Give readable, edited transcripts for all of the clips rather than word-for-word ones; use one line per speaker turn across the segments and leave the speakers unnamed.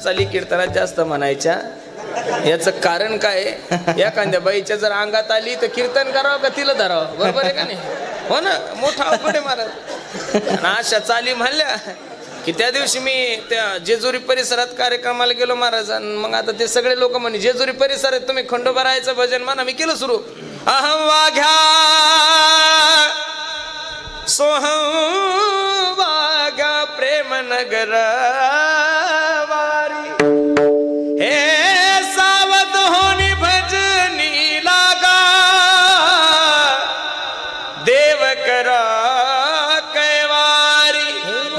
चाली कीर्तनात जास्त म्हणायच्या. याचं कारण काय? एखाद्या बाईच्या जर अंगात आली तर कीर्तन करावं का तिला धरावं? बरोबर आहे का नाही? हो ना, मोठा अवघड आहे महाराज. अशा चाली म्हणल्या की त्या दिवशी मी त्या जेजुरी परिसरात कार्यक्रमाला गेलो महाराज. मग आता ते सगळे लोक म्हणे जेजुरी परिसरात तुम्ही खंडोबा रायाचं भजन म्हणा. मी केलं सुरू. अहं वाघ्या सोहं वाघ्या प्रेम नगर वारी हे सावध होनी भजनी लागा देव करा कैवारी.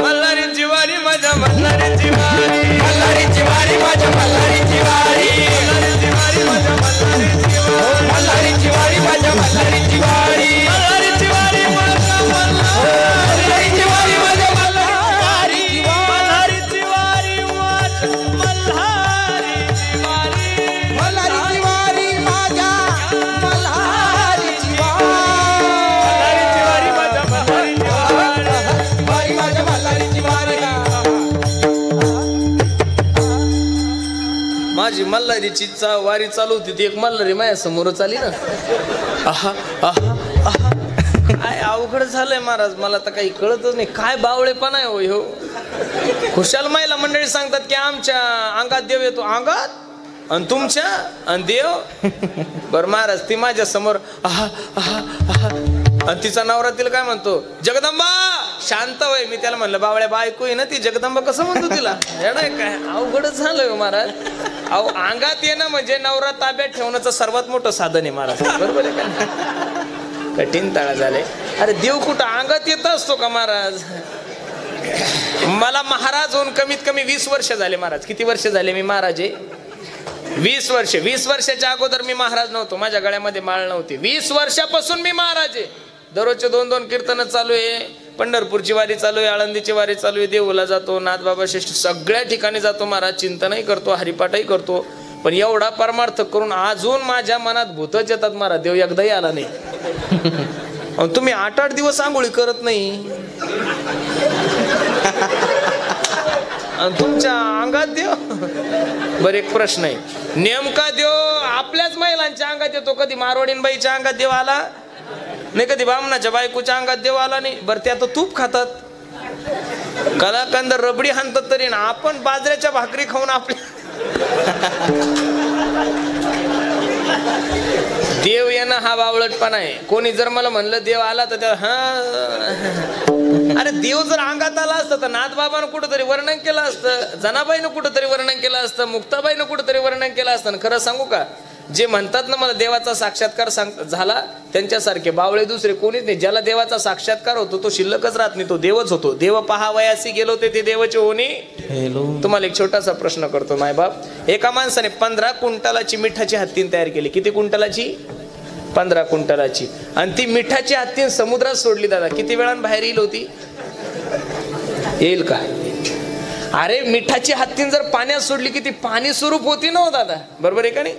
मल्हारी जिवारी माझ्या मल्हारी जिवारी, मल्हारी जिवारी माझ्या मल्हारी जिवारी, मल्हारी जिवारी माझ्या मल्हारी जिवारी, मल्हारी जिवारी माझ्या मल्हारी जिवारी, मल्हारी जिवारी माझ्या मल्हारी जिवारी माझ्या मल्हारी जिवारी, मल्हारी जिवारी माझ्या मल्हारी जिवारी, मल्हारी जिवारी माझ्या मल्हारी जिवारी, मल्हारी जिवारी माझ्या मल्हारी जिवारी, माझ्या मल्हारी जिवारी. माझी मल्हारीची वारी चालू होती. ती एक मल्हारी माझ्या समोरच आली ना. आहा आहा आहा, काय अवघड झालंय महाराज. मला तर काही कळतच नाही. काय बावळेपणा आहे हो ह्यो. खुशाल महिला मंडळी सांगतात की आमच्या अंगात देव येतो. अंगात आणि तुमच्या आणि देव. बर महाराज ती माझ्या समोर आहा आहा आहा, आणि तिचा नवरा तिला काय म्हणतो? जगदंबा शांत होय. मी त्याला म्हणलं बावळ्या बायको आहे ना ती, जगदंबा कसं म्हणतो तिला? येणार काय? अवघडच झालंय महाराज. अहो अंगात येणं म्हणजे नवरा ताब्यात ठेवण्याचं सर्वात मोठं साधन आहे महाराज. बरोबर आहे का? कठीण ताळा झाले. अरे देव कुठं अंगात येत असतो का महाराज? मला महाराज होऊन कमीत कमी 20 वर्ष झाले महाराज. किती वर्ष झाले मी महाराज आहे? 20 वर्ष. 20 वर्षाच्या अगोदर मी महाराज नव्हतो. माझ्या गळ्यामध्ये माळ नव्हती. 20 वर्षापासून मी महाराज आहे. दररोजचे 2-2 कीर्तन चालू आहे. पंढरपूरची वारी चालू आहे, आळंदीची वारी चालू आहे, देऊला जातो, नाथबाबा श्रेष्ठ सगळ्या ठिकाणी जातो महाराज. चिंतनही करतो, हरिपाठही करतो. पण एवढा परमार्थ करून अजून माझ्या मनात भूतच येतात महाराज. देव एकदाही आला नाही. तुम्ही 8-8 दिवस आंघोळी करत नाही, तुमच्या अंगात देव. बर एक प्रश्न आहे, नेमका देव आपल्याच महिलांच्या अंगात येतो? कधी मारवाडीनबाईच्या अंगात देव आला नाही, कधी बामणाच्या बायकोच्या अंगात देव आला नाही. बरं ते आता तूप खातात, कलाकंद रबडी हाणतात तरी ना, आपण बाजऱ्याच्या भाकरी खाऊन आपल्या देव येणं हा बावळटपणा आहे. कोणी जर मला म्हणलं देव आला तर त्या अरे देव जर अंगात आला असतं तर नाथबाबानं कुठंतरी वर्णन केलं असतं, जनाबाईनं कुठंतरी वर्णन केलं असतं, मुक्ताबाईनं कुठंतरी वर्णन केलं असतं. खरं सांगू का, जे म्हणतात ना मला देवाचा साक्षात्कार झाला त्यांच्यासारखे बावळे दुसरे कोणीच नाही. ज्याला देवाचा साक्षात्कार होतो तो शिल्लकच राहत नाही, तो देवच होतो. देव पहावयासी गेलो ते देवाचे होणे. तुम्हाला एक छोटासा प्रश्न करतो मायबाप. एका माणसाने 15 क्विंटलाची मिठाची हत्तीन तयार केली. किती क्विंटलाची? 15 क्विंटलाची. आणि ती मिठाची हत्तीन समुद्रात सोडली. दादा किती वेळानं बाहेर येईल होती? येईल का? अरे मिठाची हत्तीन जर पाण्यात सोडली की ती पाणी स्वरूप होती ना हो दादा. बरोबर आहे का नाही?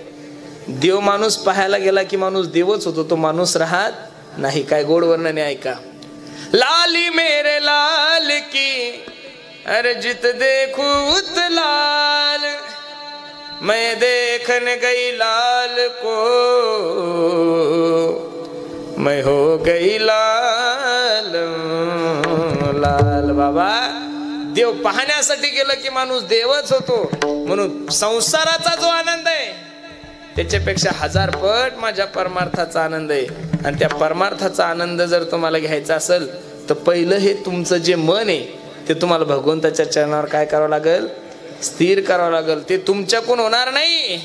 देव माणूस पाहायला गेला की माणूस देवच होतो, तो माणूस राहत नाही. काय गोड वर्णने ऐका. लाली मेरे लाल की अरे जित देखू उत लाल, मैं देखने गई लाल को मैं हो गई लाल लाल. बाबा देव पाहण्यासाठी गेलं की माणूस देवच होतो. म्हणून संसाराचा जो आनंद आहे त्याच्यापेक्षा 1000 पट माझ्या परमार्थाचा आनंद आहे. आणि त्या परमार्थाचा आनंद जर तुम्हाला घ्यायचा असेल तर पहिलं हे तुमचं जे मन आहे ते तुम्हाला भगवंताच्या चरणावर काय करावं लागेल? स्थिर करावं लागेल. ते तुमच्याकडून होणार नाही,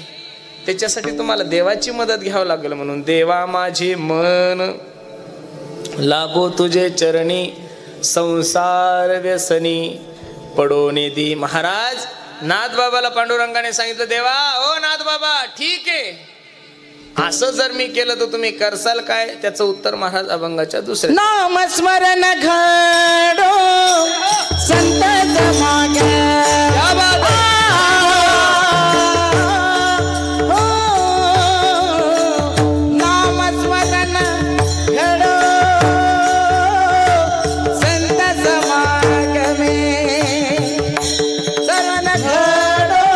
त्याच्यासाठी तुम्हाला देवाची मदत घ्यावं लागेल. म्हणून देवा माझे मन लागो तुझे चरणी, संसार व्यसनी पडो निधी. महाराज नाथबाबाला पांडुरंगाने सांगितलं, देवा ओ नाथबाबा ठीक आहे, असं जर मी केलं तर तुम्ही करसाल काय? त्याचं उत्तर महाराज अभंगाच्या दुसऱ्या
नामस्मरण घडो संत मागे.
घडो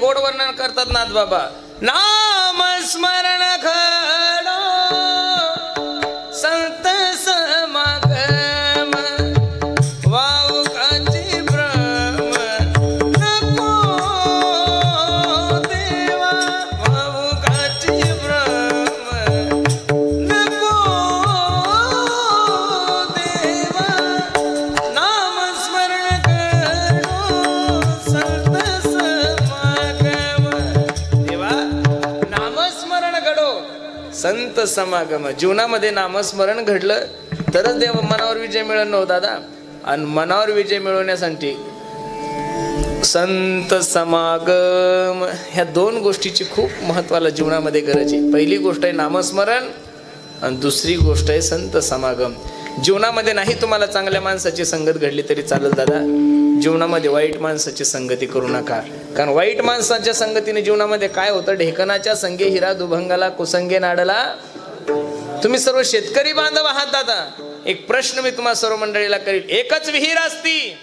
गोड वर्णन करतात नाथ बाबा. नाम स्मरण घडो संत समागम वावकाची भ्रम नको देवा वावकाची भ्रम नको देवा. नाम स्मरण घडो संत समागम. देवा नामस्मरण घडो संत समागम. जीवनामध्ये नामस्मरण घडलं तरच देव मनावर विजय मिळत नव्हता दादा. आणि मनावर विजय मिळवण्यासाठी संत समागम ह्या दोन गोष्टीची खूप महत्वाला जीवनामध्ये गरज आहे. पहिली गोष्ट आहे नामस्मरण आणि दुसरी गोष्ट आहे संत समागम. जीवनामध्ये नाही तुम्हाला चांगल्या माणसाची संगत घडली तरी चालेल दादा. जीवनामध्ये वाईट माणसाची संगती करू नका. कारण वाईट माणसाच्या संगतीने जीवनामध्ये काय होतं, ढेकणाच्या संगे हिरा दुभंगाला कुसंगे नाडला. तुम्ही सर्व शेतकरी बांधव आहात दादा. एक प्रश्न मी तुम्हा सर्व मंडळीला करील. एकच विहीर असती,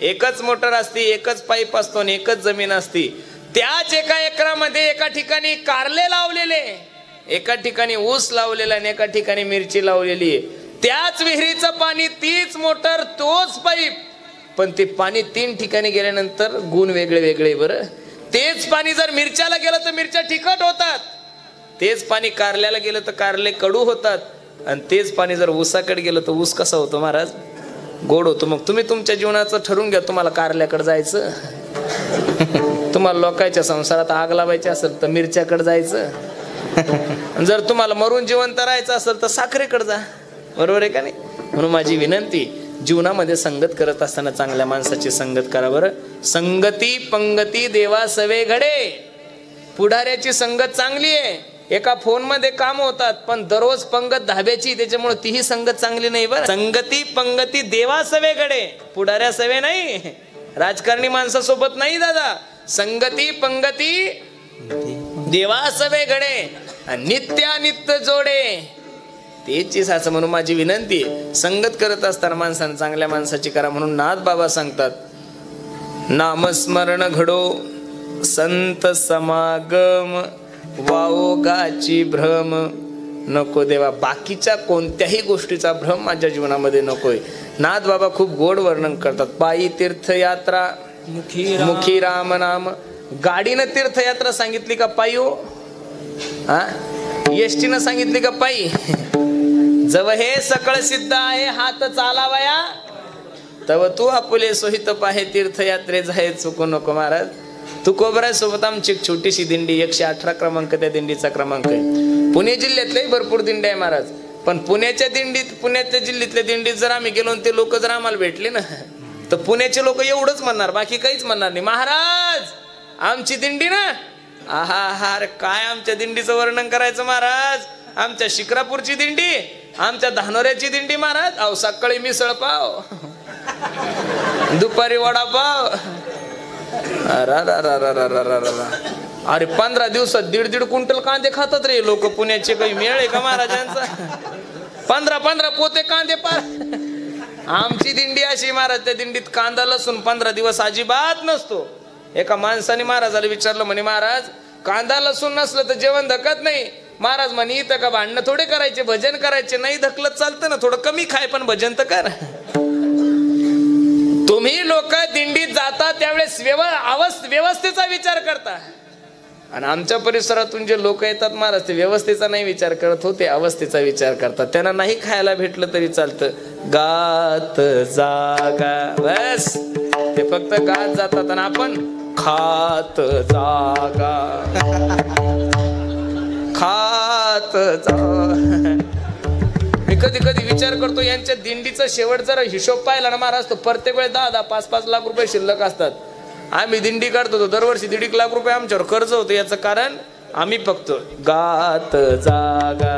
एकच मोटर असती, एकच पाईप असतो आणि एकच जमीन असती. त्याच एका एकरामध्ये एका ठिकाणी कारले लावलेले, एका ठिकाणी ऊस लावलेला आणि एका ठिकाणी मिरची लावलेली. त्याच विहिरीचं पाणी, तीच मोटर, तोच पाईप, पण ते पाणी 3 ठिकाणी गेल्यानंतर गुण वेगळे वेगळे. बरं, तेच पाणी जर मिरच्याला गेलं तर मिरच्या तिखट होतात, तेच पाणी कारल्याला गेलं तर कारले कडू होतात, आणि तेच पाणी जर ऊसाकडे गेलं तर ऊस कसा होतो महाराज, गोड होतो. मग तुम्ही तुमच्या जीवनाचं ठरवून घ्या, तुम्हाला कारल्याकडे जायचं, तुम्हाला लोकांच्या संसारात आग लावायची असेल तर मिरच्याकडे जायचं, जर तुम्हाला मरून जिवंत राहायचं असेल तर साखरेकडे जा. बरोबर आहे का नाही? म्हणून माझी विनंती, जीवनामध्ये संगत करत असताना चांगल्या माणसाची संगत करा. बरं, संगती पंगती देवा सवे घडे. पुढाऱ्याची संगत चांगली आहे, एका फोन मध्ये काम होतात, पण दररोज पंगत धाब्याची, त्याच्यामुळे तीही संगत चांगली नाही. बरं, संगती पंगती देवा सवे घडे, पुढाऱ्या सवे नाही, राजकारणी माणसासोबत नाही दादा. संगती पंगती देवा सवे घडे, नित्यानित्य जोडे तेची साच. म्हणून माझी विनंती, संगत करत असताना माणसानं चांगल्या माणसाची करा. म्हणून नाथ बाबा सांगतात, नामस्मरण घडो संत समागम वाओगाची भ्रम नको देवा. बाकीच्या कोणत्याही गोष्टीचा भ्रम माझ्या जीवनामध्ये नकोय. नाथ बाबा खूप गोड वर्णन करतात. पायी तीर्थयात्रा मुखी राम नाम. गाडीनं तीर्थयात्रा सांगितली का पायी हो? हा, एसटीनं सांगितली का पायी? जव हे सकळ सिद्ध आहे हात चालावया, तव तू आपुले सोहित पाहे तीर्थयात्रे जाय चुकू नको. महाराज तुकोबरा सोबत आमची एक छोटीशी दिंडी, 118 क्रमांक त्या दिंडीचा क्रमांक आहे. पुणे जिल्ह्यातल्याही भरपूर दिंडी आहे महाराज, पण पुण्याच्या जिल्ह्यातल्या दिंडीत जर आम्ही गेलो ते लोक जर आम्हाला भेटले ना, तर पुण्याचे लोक एवढंच म्हणणार, बाकी काहीच म्हणणार नाही. महाराज आमची दिंडी ना, आहा हा, अरे काय आमच्या दिंडीचं वर्णन करायचं महाराज. आमच्या शिक्रापूरची दिंडी, आमच्या धानोऱ्याची दिंडी महाराज. अहो सकाळी मिसळ पाव, दुपारी वडापाव, अरे 15 दिवसात 1.5 क्विंटल कांदे खातात रे लोक पुण्याचे. काही मेळ आहे का महाराजांचा? 15 पोते कांदे पार. आमची दिंडी अशी महाराज, त्या दिंडीत कांदा लसूण 15 दिवस अजिबात नसतो. एका माणसाने महाराजाला विचारलं, म्हणे महाराज कांदा लसूण नसलं तर जेवण धकत नाही. महाराज म्हणे इथं का भांडणं थोडे करायचे, भजन करायचे. नाही धकलत चालतं ना, थोडं कमी खाय पण भजन तर कर. तुम्ही लोक दिंडीत जाता त्यावेळेस व्यवस्थेचा विचार करता, आणि आमच्या परिसरातून जे लोक येतात महाराज ते व्यवस्थेचा नाही विचार करत हो, ते अवस्थेचा विचार करतात. त्यांना नाही खायला भेटलं तरी चालतं, गात जागा बस, ते फक्त गात जातात आणि आपण खात जागा खात जा. मी कधी कधी विचार करतो, यांच्या दिंडीचा शेवट जरा हिशोब पाहिला ना महाराज, तो प्रत्येक वेळेस 10-10, 5-5 लाख रुपये शिल्लक असतात. आम्ही दिंडी काढतो तो दरवर्षी 1.5 लाख रुपये आमच्यावर कर्ज होतं. याचं कारण आम्ही फक्त गात जागा.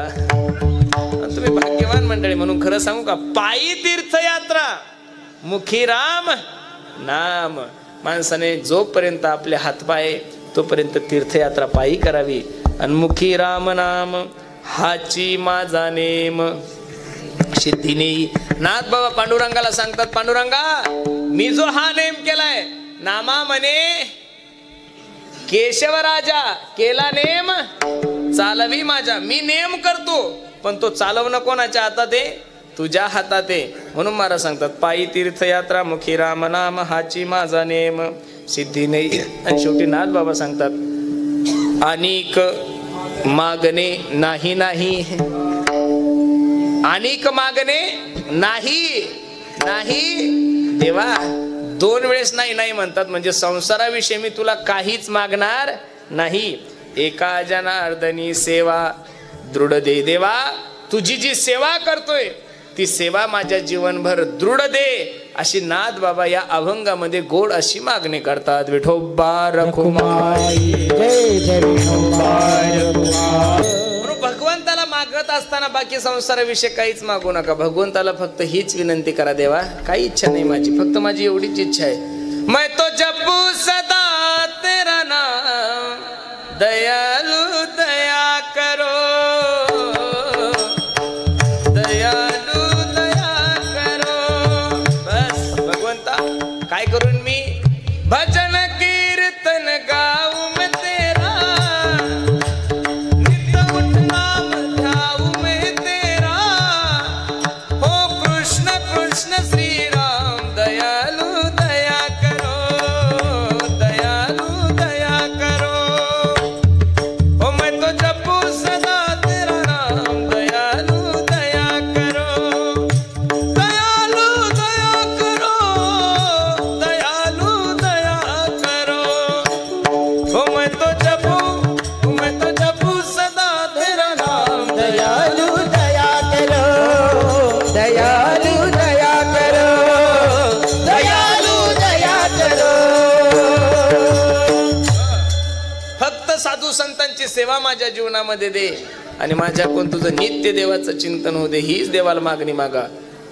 तुम्ही भाग्यवान मंडळी. म्हणून खरं सांगू का, पायी तीर्थयात्रा मुखी राम नाम. माणसाने जोपर्यंत आपले हातपाय तोपर्यंत तीर्थयात्रा पायी करावी, आणि मुखी राम नाम हाची माझा नेम सिद्धिनी. नाथ बाबा पांडुरंगाला सांगतात, पांडुरंगा मी जो हा नेम केलाय, नामा म्हणे केशव राजा केला नेम चालवी माझा. मी नेम करतो पण तो चालवणं कोणाच्या हातात आहे? तुझ्या हातात आहे. म्हणून मला सांगतात पायी तीर्थयात्रा मुखी राम नाम हाची माझा नेम सिद्धी नाही. आणि शेवटी नाथ बाबा सांगतात अनेक मागणे नाही नाही, अनेक मागणे नाही नाही. देवा 2 वेळेस नाही नाही म्हणतात म्हणजे संसाराविषयी मी तुला काहीच मागणार नाही. एका जनार्दनी सेवा दृढ दे. देवा तुझी जी सेवा करतोय ती सेवा माझ्या जीवनभर दृढ दे अशी नाथ बाबा या अभंगामध्ये गोड अशी मागणी करतात. विठोबा रखुमाई
जय जय
म्हणून भगवंताला मागत असताना बाकी संसाराविषयी काहीच मागू नका. भगवंताला फक्त हीच विनंती करा देवा काही इच्छा नाही माझी, फक्त माझी एवढीच इच्छा आहे. मैं तो जपू सदा तेरा नाम दयालु दया करो, दयालु दया करो. बस भगवंता काय करून मी भजन कीर्तन गाऊ मैं तेरा, नित्य उठ नाम ध्याऊ मैं तेरा. हो कृष्ण कृष्ण श्री राम दयालु दया करो, दयालु दया करो. हो मैं तो जपू सदा तेरा नाम दयालु दया करो, दयालु दया करो, दयालु दया करो. हो मैं तो जपू सदा तेरा नाम
दयालु दया करो, दयालु दया करो, दयालु दया करो.
फक्त साधू संतांची सेवा माझ्या जीवनामध्ये दे आणि माझ्याकडून तुझं नित्य देवाचं चिंतन होऊ दे. हीच देवाला मागणी मागा,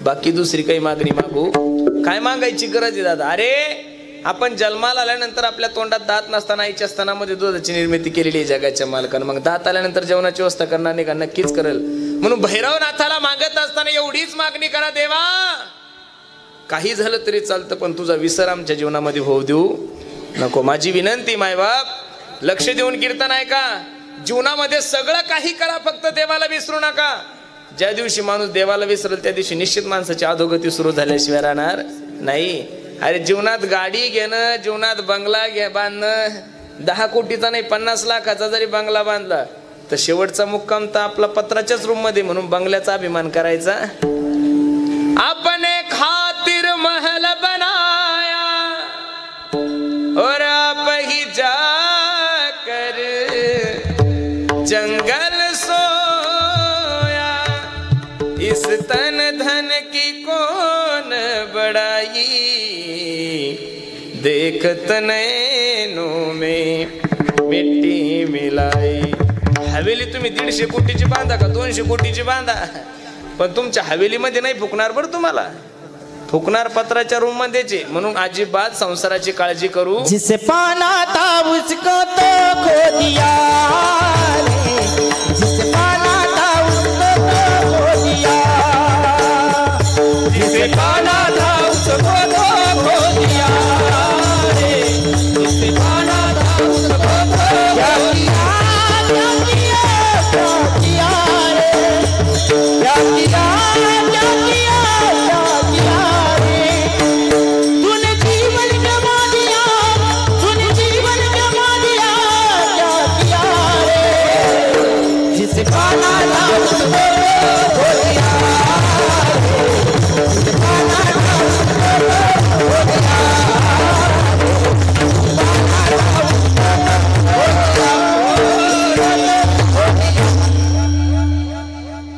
बाकी दुसरी काही मागणी मागू काय मागायची गरज आहे दादा. अरे आपण जन्माला आल्यानंतर आपल्या तोंडात दात नसताना आईच्या स्तनामध्ये दुधाची निर्मिती केलेली आहे जगाच्या मालकानं. मग दात आल्यानंतर जेवणाची व्यवस्था करणार नाही का? नक्कीच करेल. म्हणून भैरवनाथाला मागत असताना एवढीच मागणी करा देवा काही झालं तरी चालतं पण तुझा विसर आमच्या जीवनामध्ये होऊ देऊ नको. माझी विनंती मायबाप लक्ष देऊन कीर्तन ऐका. जीवनामध्ये सगळं काही करा फक्त देवाला विसरू नका. ज्या दिवशी माणूस देवाला विसरेल त्या दिवशी निश्चित माणसाची अधोगती सुरू झाल्याशिवाय राहणार नाही. अरे जीवनात गाडी घेणं, जीवनात बंगला बांधणं, 10 कोटीचा नाही 50 लाखाचा जरी बंगला बांधला तर शेवटचा मुक्काम तर आपला पत्राच्याच रूम मध्ये. म्हणून बंगल्याचा अभिमान करायचा. अपने खातिर महल बनाया और आप ही जाकर जंगल सोया. इस तन धन की कौन बड़ाई देखत नैनों में मिट्टी मिलाई. हवेली तुम्ही 150 कोटीची बांधा का 200 कोटीची बांधा पण तुमच्या हवेलीमध्ये नाही फुकणार बरं. तुम्हाला फुकणार पत्राच्या रूम मध्येचे. म्हणून अजिबात संसाराची काळजी करू.
जिसे पाना था उसको तो खो दिया रे, जिसे पाना था उसको तो खो दिया, जिसे पाना था उसको तो खो दिया रे, जिसे पाना था उसको तो क्या किया क्या किया क्या किया रे, क्या किया क्या किया क्या किया रे. तूने जीवन गवा दिया, तूने जीवन गवा दिया, क्या किया रे. जिसे पाना था उसको खो दिया रे, जिसे पाना था उसको खो दिया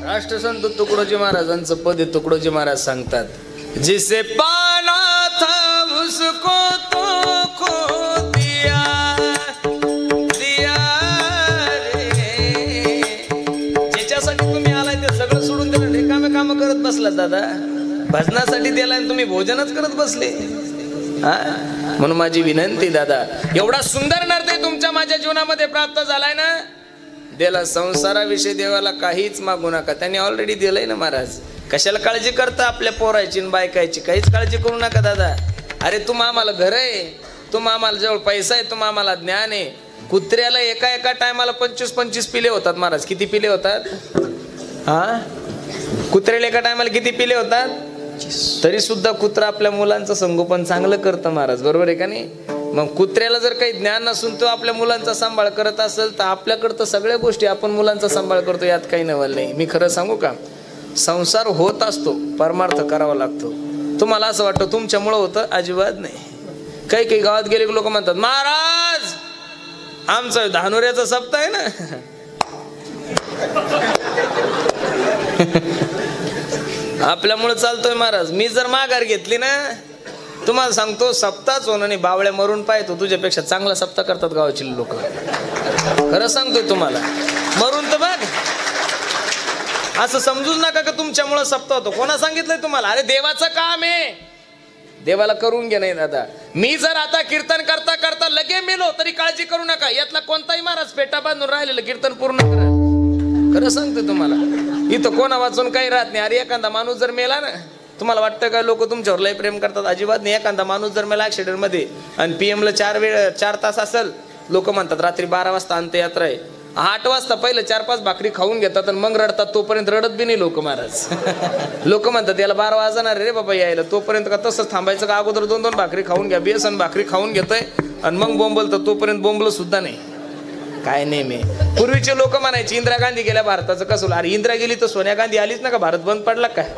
राष्ट्रसंत तुकडोजी महाराजांचं पद तुकडोजी महाराज सांगतात जिसे पाना था उसको तो खो दिया दिया रे. ज्याच्यासाठी तुम्ही आलाय ते सगळं सोडून दिलं रिकामे काम करत बसला दादा. भजनासाठी दिलाय आणि तुम्ही भोजनच करत बसले. म्हणून माझी विनंती दादा एवढा सुंदर नर्तय तुमच्या माझ्या जीवनामध्ये प्राप्त झालाय ना. देला संसाराविषयी देवाला काहीच मागू नका. त्यांनी ऑलरेडी दिलंय ना महाराज. कशाला काळजी करता आपल्या पोरायची बायकायची. काहीच काळजी करू नका दादा. अरे तुम आम्हाला घर आहे, तुम आम्हाला जवळ पैसा आहे, तुम आम्हाला ज्ञान आहे. कुत्र्याला एका टायमाला 25-25 पिले होतात महाराज. किती पिले होतात? हा, कुत्र्याला एका टायमाला किती पिले होतात? तरी सुद्धा कुत्रा आपल्या मुलांचं संगोपन चांगलं करतं महाराज, बरोबर आहे का नाही? मग कुत्र्याला जर काही ज्ञान नसून तो आपल्या मुलांचा सांभाळ करत असेल तर आपल्याकडं तर सगळ्या गोष्टी आपण मुलांचा सांभाळ करतो, यात काही नवल नाही. मी खरं सांगू का, संसार होत असतो, परमार्थ करावा लागतो. तुम्हाला असं वाटतं तुमच्यामुळं होतं? अजिबात नाही. काही काही गावात गेले की लोक म्हणतात, महाराज आमचा धानुऱ्याचा सप्ताह आहे ना. आपल्यामुळे चालतोय महाराज. मी जर माघार घेतली ना, तुम्हाला सांगतो सप्ताहच होणं नाही, बावळ्या मरून पाहतो तुझ्यापेक्षा चांगला सप्ताह करतात गावाची लोक. खरं सांगतोय तुम्हाला, मरून तर बघ. असं समजूच नका का तुमच्यामुळे सप्ताह होतो. कोणा सांगितलंय तुम्हाला? अरे देवाचं काम आहे, देवाला करून घे. नाही दादा, मी जर आता कीर्तन करता करता लगे मेलो तरी काळजी करू नका. यातला कोणताही महाराज पेटा बांधून राहिलेलं कीर्तन पूर्ण करा. खरं सांगतोय तुम्हाला, इथं कोणा वाचून काही राहत नाही. अरे एखादा माणूस जर मेला ना, तुम्हाला वाटतं का लोक तुमच्यावर लय प्रेम करतात? अजिबात नाही. एखादा माणूस जर मेला ऍक्सिडेंट मध्ये आणि PM ला 4 तास असेल, लोक म्हणतात रात्री 12 वाजता अंत्ययात्रा आहे, 8 वाजता पहिलं 4-5 भाकरी खाऊन घेतात आणि मग रडतात. तोपर्यंत रडत बी नाही लोक महाराज. लोक म्हणतात याला 12 वाजणार रे बाबा यायला, तोपर्यंत का तसंच थांबायचं का? अगोदर 2-2 भाकरी खाऊन घ्या, बेसन भाकरी खाऊन घेतोय आणि मग बोंबलतं. तोपर्यंत बोंबलं सुद्धा नाही. काय नाही. मी पूर्वीचे लोक म्हणायचे इंदिरा गांधी गेल्या भारताचं कसं. अरे इंदिरा गेली तर सोनिया गांधी आलीच ना का? भारत बंद पडला काय?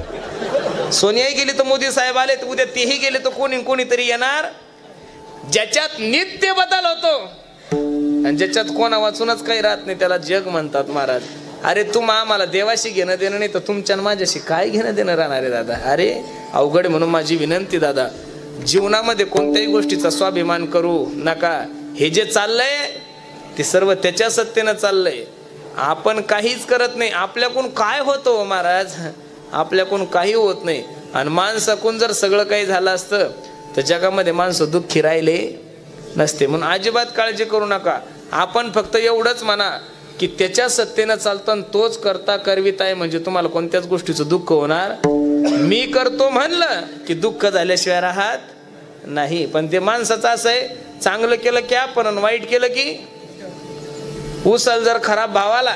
सोनियाही गेली तर मोदी साहेब आले, तर उद्या तेही गेले तर कोणीतरी येणार. ज्याच्यात नित्य बदल होतो आणि ज्याच्यात कोणा वाचूनच काही राहत नाही त्याला जग म्हणतात महाराज. अरे आम्हाला देवाशी घेणं देणं नाही तर तुमच्या माझ्याशी काय घेणं देणं राहणार आहे दादा? अरे अवघड. म्हणून माझी विनंती दादा, जीवनामध्ये कोणत्याही गोष्टीचा स्वाभिमान करू नका. हे जे चाललंय ते सर्व त्याच्या सत्तेनं चाललंय. आपण काहीच करत नाही. आपल्याकडून काय होतं महाराज? आपल्याकडून काही होत नाही. आणि माणसाकडून जर सगळं काही झालं असतं तर जगामध्ये माणसं दुःखी राहिले नसते. म्हणून अजिबात काळजी करू नका. आपण फक्त एवढंच म्हणा की त्याच्या सत्तेनं चालतं आणि तोच करता करवित आहे, म्हणजे तुम्हाला कोणत्याच गोष्टीचं दुःख होणार. मी करतो म्हणलं की दुःख झाल्याशिवाय राहत नाही. पण ते माणसाचं असं आहे, चांगलं केलं की आपण आणि वाईट केलं की उसल जर खराब भाव आला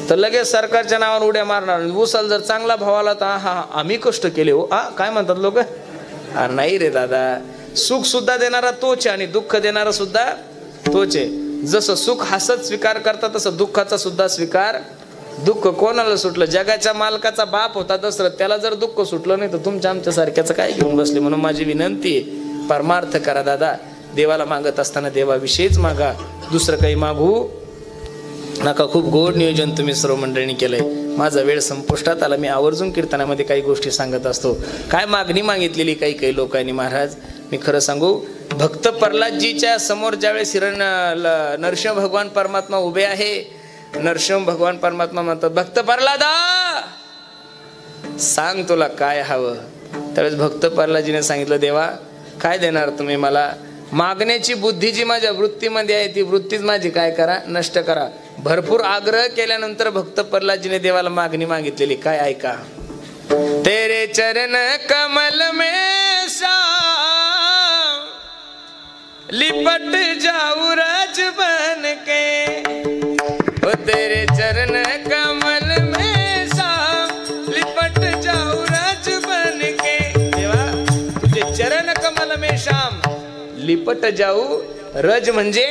तर लगेच सरकारच्या नावाने उड्या मारणार. उसल जर चांगला भाव आला तर हा आम्ही कष्ट केले हो. काय म्हणतात लोक? अरे नाही रे दादा, सुख सुद्धा देणारा तोच आहे आणि दुःख देणारा सुद्धा तोच आहे. जसं सुख हसत स्वीकार करता तसं दुःखाचा सुद्धा स्वीकार. दुःख कोणाला सुटलं? जगाच्या मालकाचा बाप होता दशरथ, त्याला जर दुःख सुटलं नाही तर तुमच्या आमच्या सारख्याचं काय घेऊन बसले. म्हणून माझी विनंती आहे, परमार्थ करा दादा. देवाला मागत असताना देवाविषयीच मागा, दुसरं काही मागू नका. खूप गोड नियोजन तुम्ही सर्व मंडळींनी केलंय. माझा वेळ संपुष्टात आला. मी आवर्जून कीर्तनामध्ये काही गोष्टी सांगत असतो. काय मागणी मागितलेली काही लोकांनी महाराज, मी खरं सांगू, भक्त प्रल्हादजीच्या समोर ज्यावेळेस नरसिंह भगवान परमात्मा उभे आहे, नरसिंह भगवान परमात्मा म्हणतात, भक्त प्रल्हादा सांग तुला काय हवं. त्यावेळेस भक्त प्रल्हादजीने सांगितलं, देवा काय देणार तुम्ही मला? मागण्याची बुद्धी जी माझ्या वृत्तीमध्ये आहे ती वृत्तीच माझी काय करा, नष्ट करा. भरपूर आग्रह केल्यानंतर भक्त प्रल्हादजीने देवाला मागणी मागितलेली. काय ऐका, तेरे चरण कमल में श्याम लिपट जाऊ राज बन के, ओ तेरे चरण कमल में श्याम लिपट जाऊ राज बन के. देवा तुझे चरण कमल में श्याम लिपट जाऊ. रज म्हणजे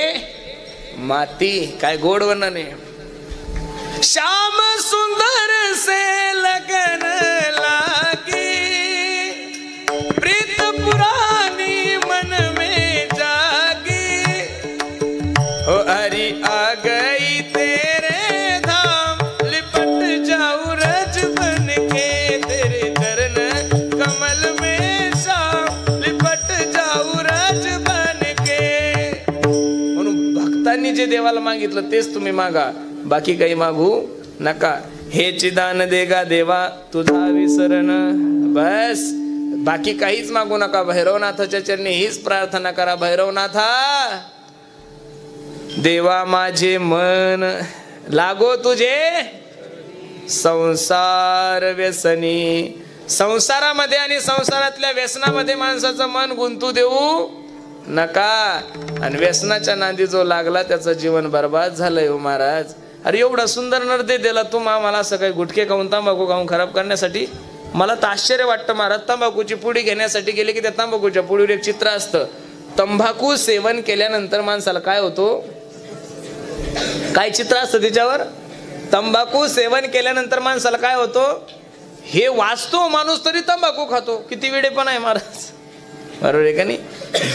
माती. काय गोड वर्णन आहे. श्याम सुंदर से लगन लागी, प्रीत पुरानी मन में जागी, ओ हरि आ गई तेरे धाम लिपट जाऊ रज बन के, तेरे चरण कमल में श्याम लिपट जाऊ रज बन के. म्हणून भक्तांनी जे देवाला मागितलं तेच तुम्ही मागा, बाकी काही मागू नका. हे चिदान देगा देवा तुझा विसरण, बस बाकी काहीच मागू नका. भैरवनाथाच्या चरणी हीच प्रार्थना करा, भैरवनाथा देवा माझे मन लागो तुझे संसार व्यसनी. संसारामध्ये आणि संसारातल्या व्यसनामध्ये माणसाचं मन गुंतू देऊ नका. आणि व्यसनाच्या नांदी जो लागला त्याचं जीवन बर्बाद झालंय हो महाराज. अरे एवढा सुंदर नर्दे दिला तू आम्हाला असं काही गुटखे खाऊन तंबाखू खाऊन खराब करण्यासाठी. मला तर आश्चर्य वाटतं महाराज. तंबाखूची पुडी घेण्यासाठी गेले की त्या तंबाखूच्या पुडीवर एक चित्र असतं. तंबाखू सेवन केल्यानंतर माणसाला काय होतो, काय चित्र असतं त्याच्यावर. तंबाखू सेवन केल्यानंतर माणसाला काय होतो हे वाचतो माणूस तरी तंबाखू खातो. किती वेडे पण आहे महाराज. बरोबर आहे का नाही.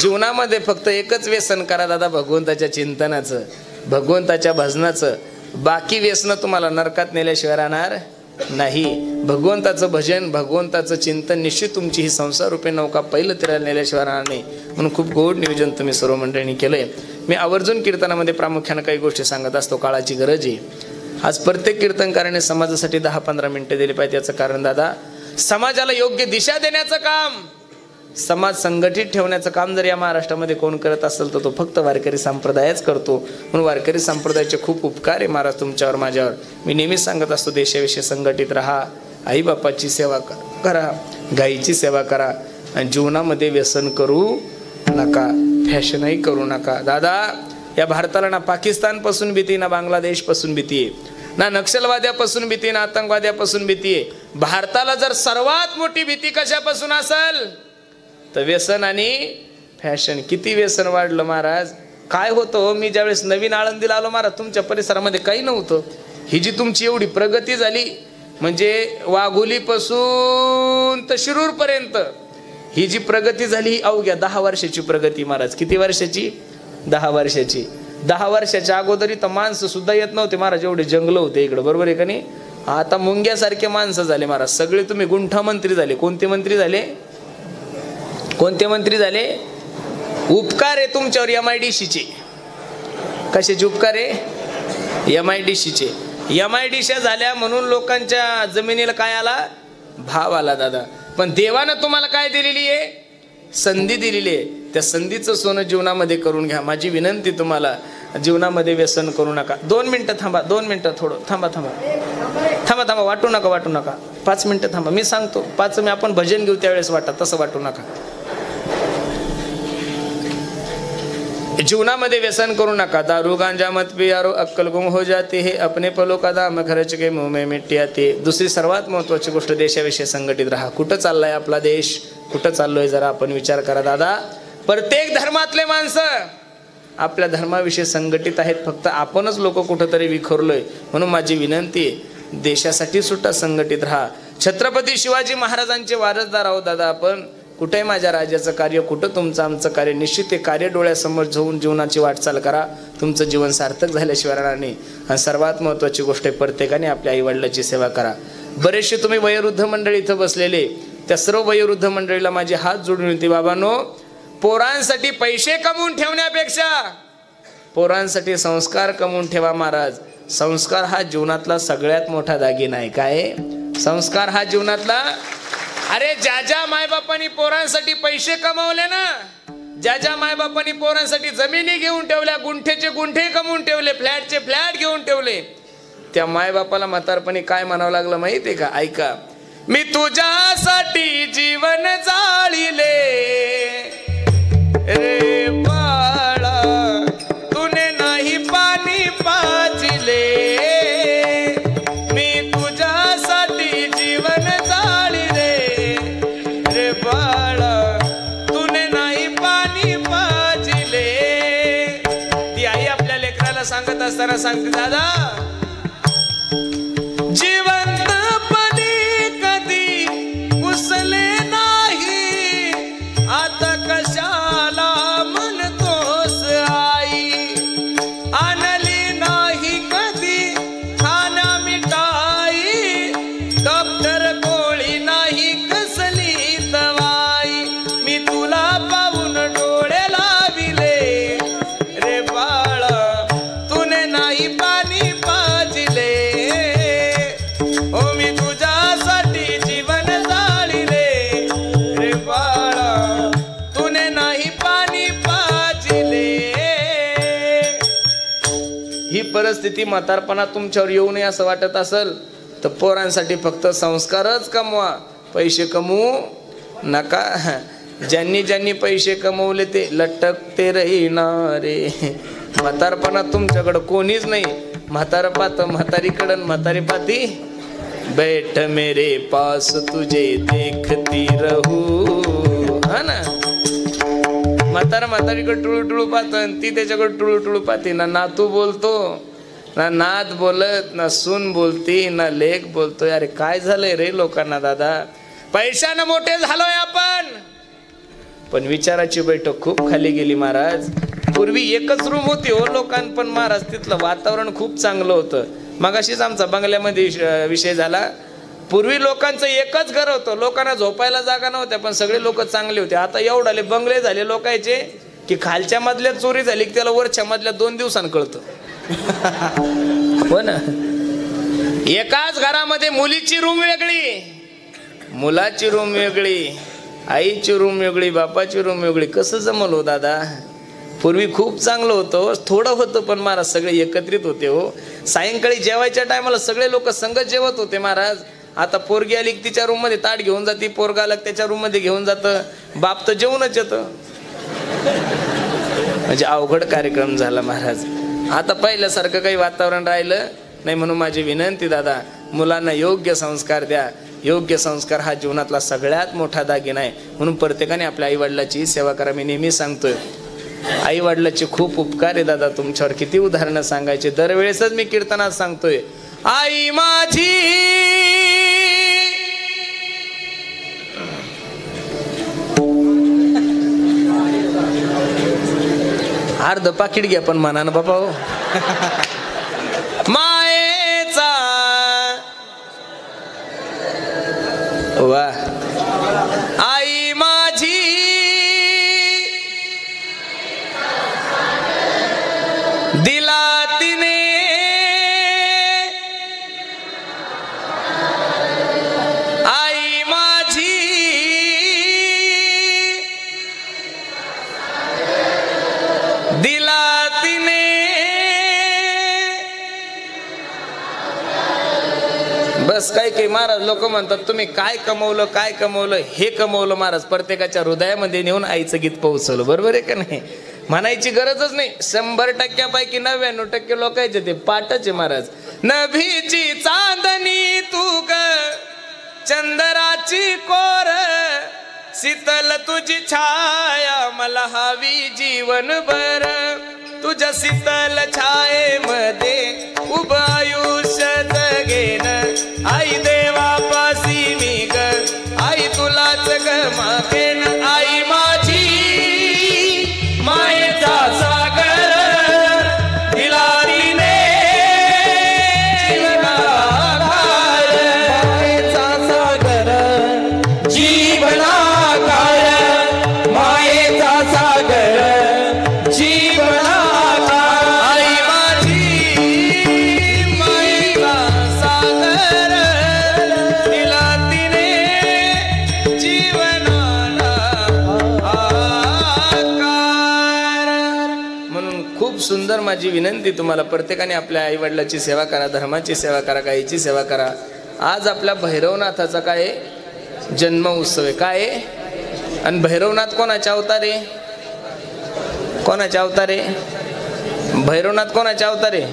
जीवनामध्ये फक्त एकच व्यसन करा दादा, भगवंताच्या चिंतनाचं, भगवंताच्या भजनाचं. बाकी व्यसन तुम्हाला नरकात नेल्याशिवाय राहणार नाही. भगवंताचं भजन, भगवंताचं चिंतन निश्चित तुमची ही संसार रूपी नौका पहिलं तिरायला नेल्याशिवाय राहणार नाही. म्हणून खूप गोड नियोजन तुम्ही सर्व मंडळींनी केलंय. मी आवर्जून कीर्तनामध्ये प्रामुख्यानं काही गोष्टी सांगत असतो. काळाची गरज आहे. आज प्रत्येक कीर्तनकाराने समाजासाठी 10-15 मिनिटं दिली पाहिजे. याचं कारण दादा, समाजाला योग्य दिशा देण्याचं काम, समाज संघटित ठेवण्याचं काम जर या महाराष्ट्रामध्ये कोण करत असेल तर तो फक्त वारकरी संप्रदायच करतो. म्हणून वारकरी संप्रदायाचे खूप उपकार आहे महाराज तुमच्यावर, माझ्यावर. मी नेहमीच सांगत असतो, देशाविषयी संघटित राहा, आईबापाची सेवा करा, गाईची सेवा करा, आणि जीवनामध्ये व्यसन करू नका, फॅशनही करू नका. दादा, या भारताला ना पाकिस्तानपासून भीती, ना बांगलादेशपासून भीती आहे, ना नक्षलवाद्यापासून भीती, ना आतंकवाद्यापासून भीती आहे. भारताला जर सर्वात मोठी भीती कशापासून असेल तर व्यसन आणि फॅशन. किती व्यसन वाढलं महाराज. काय होतं, मी ज्यावेळेस नवीन आळंदीला आलो महाराज, तुमच्या परिसरामध्ये काही नव्हतं. ही जी तुमची एवढी प्रगती झाली, म्हणजे वाघोलीपासून तर शिरूरपर्यंत ही जी प्रगती झाली, ही अवघ्या 10 वर्षाची प्रगती महाराज. किती वर्षाची? 10 वर्षाची. 10 वर्षाच्या अगोदरी तर माणसं सुद्धा येत नव्हते महाराज, एवढे जंगल होते इकडं. बरोबर आहे का नाही. आता मुंग्यासारखे माणसं झाले महाराज. सगळे तुम्ही गुंठा मंत्री झाले. कोणते मंत्री झाले? कोणते मंत्री झाले? उपकार आहे तुमच्यावर MIDCचे. कशाचे उपकार आहे? MIDCचे. MIDC झाल्या म्हणून लोकांच्या जमिनीला काय आला? भाव आला दादा. पण देवानं तुम्हाला काय दिलेली आहे? संधी दिलेली आहे. त्या संधीचं सोनं जीवनामध्ये करून घ्या. माझी विनंती तुम्हाला, जीवनामध्ये व्यसन करू नका. 2 मिनिटं थांबा, 2 मिनिटं थोडं थांबा, वाटू नका. 5 मिनिटं थांबा, मी सांगतो. 5 मी आपण भजन घेऊ त्यावेळेस वाटा, तसं वाटू नका. जीवनामध्ये व्यसन करू नका. दारू गांजा मत पियारो अक्कल गुम हो जाते है, अपने पलो का दाम खर्च के मुंह में मिट्टी आती. दुसरी सर्वात महत्वाची गोष्ट, देशाविषयी संघटित राहा. कुठं चाललाय आपला देश? कुठं चाललोय जरा आपण विचार करा दादा. प्रत्येक धर्मातले माणसं आपल्या धर्माविषयी संघटित आहेत, फक्त आपणच लोक कुठंतरी विखरलोय. म्हणून माझी विनंती आहे, देशासाठी सुद्धा संघटित राहा. छत्रपती शिवाजी महाराजांचे वारसदार आहोत दादा आपण. कुठे माझ्या राज्याचं कार्य, कुठं तुमचं आमचं कार्य. निश्चित ते कार्य डोळ्यासमोर घेऊन जीवनाची वाटचाल करा. तुमचं जीवन सार्थक झाल्याशिवाय राहणार नाही. आणि सर्वात महत्त्वाची गोष्ट आहे, प्रत्येकाने आपल्या आईवडिलाची सेवा करा. बरेचसे तुम्ही वयोवृद्ध मंडळी इथं बसलेले, त्या सर्व वयोवृद्ध मंडळीला माझी हात जोडून होती, बाबांनो, पोरांसाठी पैसे कमवून ठेवण्यापेक्षा पोरांसाठी संस्कार कमवून ठेवा महाराज. संस्कार हा जीवनातला सगळ्यात मोठा दागिना आहे. काय संस्कार हा जीवनातला? अरे ज्या मायबापांनी पोरांसाठी पैसे कमवले ना, ज्या मायबापांनी पोरांसाठी जमिनी घेऊन ठेवल्या, गुंठेचे गुंठे कमवून ठेवले, फ्लॅटचे फ्लॅट घेऊन ठेवले, त्या मायबापाला म्हातारपणी काय म्हणावं लागलं माहितीये का? ऐका. मी तुझ्यासाठी जीवन जाळिले रे बाळा, तूने नाही पाणी पाजिले. मी तुझ्यासाठी जीवन जाळिले रे बाळा, तूने नाही पाणी पाजिले. ती आई आपल्या लेकराला सांगत असताना सांगते, दादा जिवंतपणी कधी पुसले नाही, आता कशाला म्हणतोस आई. आणली नाही कधी खाना मिठाई, डॉक्टर गोळी नाही कसली दवाई. मी तुला पाहून डोळे लाविले रे बाळा, तूने नाही पाणी पाजिले. ओ मी तुझ्यासाठी जीवन जाळिले रे बाळा, तूने नाही पाणी पाजिले. ही परिस्थिती म्हातारपणात तुमच्यावर येऊ नये असं वाटत असेल तर पोरांसाठी फक्त संस्कारच कमवा, पैसे कमवू नका. ज्यांनी ज्यांनी पैसे कमवले ते लटकते राहणारे. म्हातारपणात तुमच्याकडं कोणीच नाही. म्हातार पात म्हातारीकडं म्हातारी पाती. बैठ मेरे पास तुझे देखती रहू. हा ना. म्हातारा म्हातारीकडे टुळू टुळू पाहत ती त्याच्याकडे टुळू टुळू पाहते. ना नातू बोलतो ना नात बोलत ना सून बोलती ना लेक बोलतोय. अरे काय झालंय रे लोकांना दादा. पैशानं मोठे झालोय आपण पण विचाराची बैठक खूप खाली गेली महाराज. पूर्वी एकच रूम होती हो लोकां पण महाराज तिथलं वातावरण खूप चांगलं होतं. मगाशीच आमचा बंगल्यामध्ये विषय झाला. पूर्वी लोकांचं एकच घर होतं. लोकांना झोपायला जागा नव्हत्या पण सगळे लोक चांगले होते. आता एवढाले बंगले झाले लोकांचे की खालच्या मधल्यात चोरी झाली की त्याला वरच्या मधल्या 2 दिवसांनी कळतं. हो ना. एकाच घरामध्ये मुलीची रूम वेगळी मुलाची रूम वेगळी आईची रूम वेगळी बापाची रूम वेगळी. कसं जमल हो दादा. पूर्वी खूप चांगलं होतं. थोडं होतं पण महाराज सगळे एकत्रित होते हो. सायंकाळी जेवायच्या टायमाला सगळे लोक संगत जेवत होते महाराज. आता पोरगी आली की तिच्या रूम मध्ये ताट घेऊन जाते. पोरगा आला त्याच्या रूम मध्ये घेऊन जातं. बाप तर जेवूनच येतं. म्हणजे अवघड कार्यक्रम झाला महाराज. आता पहिल्यासारखं काही वातावरण राहिलं नाही. म्हणून माझी विनंती दादा मुलांना योग्य संस्कार द्या. योग्य संस्कार हा जीवनातला सगळ्यात मोठा दागिना आहे. म्हणून प्रत्येकाने आपल्या आई वडिलाची सेवा करा. मी नेहमी सांगतोय आई वडिलाचे खूप उपकार आहे दादा तुमच्यावर. किती उदाहरणं सांगायचे. दरवेळेसच मी कीर्तनात सांगतोय आई माझी अर्ध पाकिट घ्या पण मनानं बापा हो. मायेचा वा आई माझी दिला तिने आई माझी दिला तिने बस. काही महाराज लोक म्हणतात तुम्ही काय कमवलं काय कमवलं. हे कमवलं महाराज प्रत्येकाच्या हृदयामध्ये नेऊन आईचं गीत पोहोचवलं. बरोबर आहे का नाही. म्हणायची गरजच नाही. 100% 99% लोकांचे ते पाठच आहे महाराज. नभीची चांदणी तू ग चंद्राची कोर शीतल तुझी छाया मला हवी जीवनभर. तुझ्या शीतल छायेमध्ये उभं आयुष्य जगेन. आई देवापासी मी ग आई तुलाच ग मागेन. आई माझी मायेचा सागर दिला तिने जीवनाधार. मायेचा सागर जीवनाधार. मायेचा सागर जीवनाधार. आई माझी मायेचा सागर दिला तिने जीवनाला आकार. म्हणून खूप सुंदर माझी विनंती तुम्हाला प्रत्येकाने आपल्या आई वडिलाची सेवा करा. धर्माची सेवा करा. गायीची सेवा करा. आज आपल्या भैरवनाथाचा काय जन्म उत्सव आहे. काय आहे. आणि भैरवनाथ कोणाचे अवतार आहे. कोणाचे अवतार आहे. भैरवनाथ कोणाचे अवतार आहे.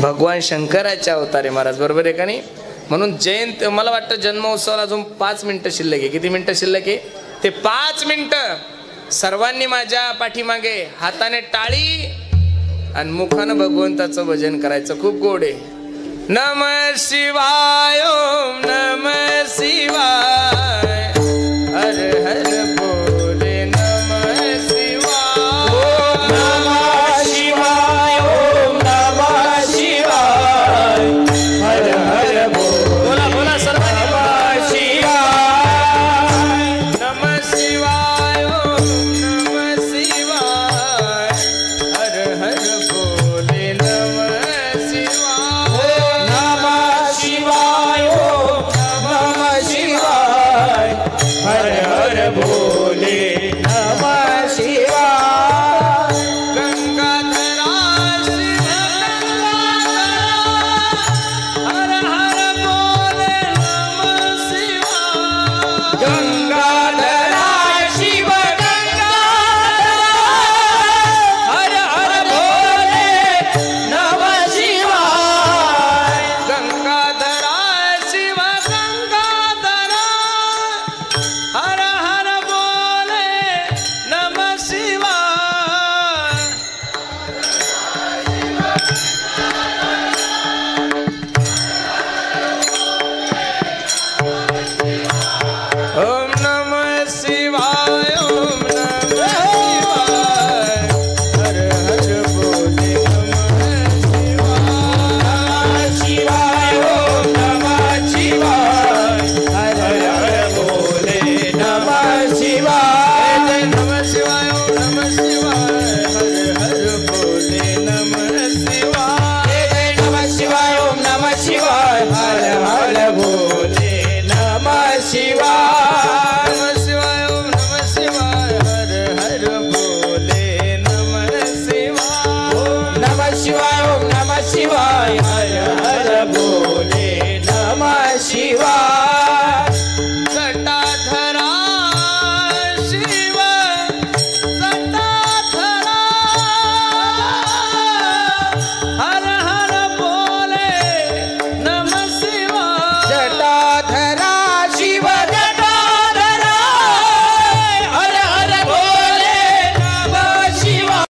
भगवान शंकराचे अवतार आहे महाराज. बरोबर आहे का नाही. म्हणून जयंती मला वाटतं जन्मोत्सवाला अजून 5 मिनिटं शिल्लक आहे. किती मिनिटं शिल्लक आहे. ते 5 मिनिटं सर्वांनी माझ्या पाठीमागे हाताने टाळी आणि मुखानं भगवंताचं भजन करायचं. खूप गोड आहे. नमः शिवाय.